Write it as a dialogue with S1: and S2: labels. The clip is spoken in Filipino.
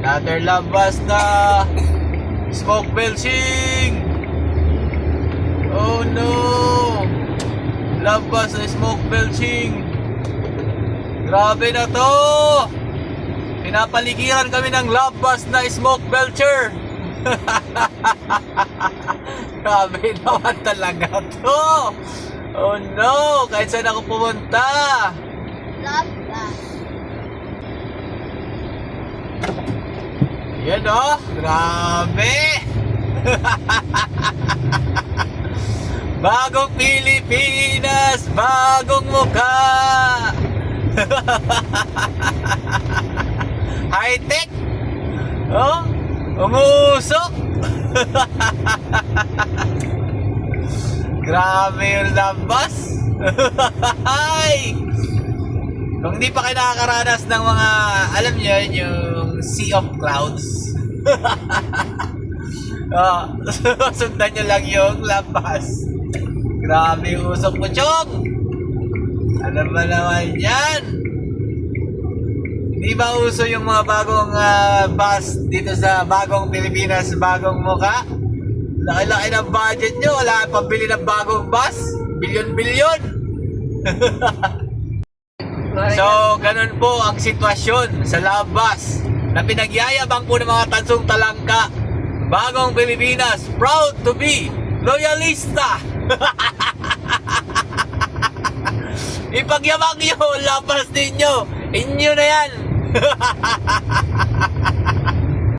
S1: Another labas na smoke belching. Oh no, labas na smoke belching. Grabe na to. Pinapaligiran kami ng labas na smoke belcher. Grabe naman talaga to. Oh no, kahit saan ako pumunta.
S2: Labas.
S1: Yan oh, grabe. Bagong Pilipinas, bagong mukha. High-tech. Oh, umusok. Grabe yung labas. Ay. Kung hindi pa kayo nakakaranas ng mga, alam niyo, yung sea of clouds. Sundan nyo lang yung labas. Grabe yung usok mo, Chong. Alam ba naman yan? Hindi ba uso yung mga bagong bus dito sa bagong Pilipinas, bagong mukha? Laki-laki ng budget nyo. Wala pambili ng bagong bus. Bilyon-bilyon. So, ganun po ang sitwasyon sa labas na pinagyayabang po ng mga tansong talangka. Bagong Pilipinas, proud to be loyalista. Ipagyabang nyo, labas ninyo. Inyo na yan.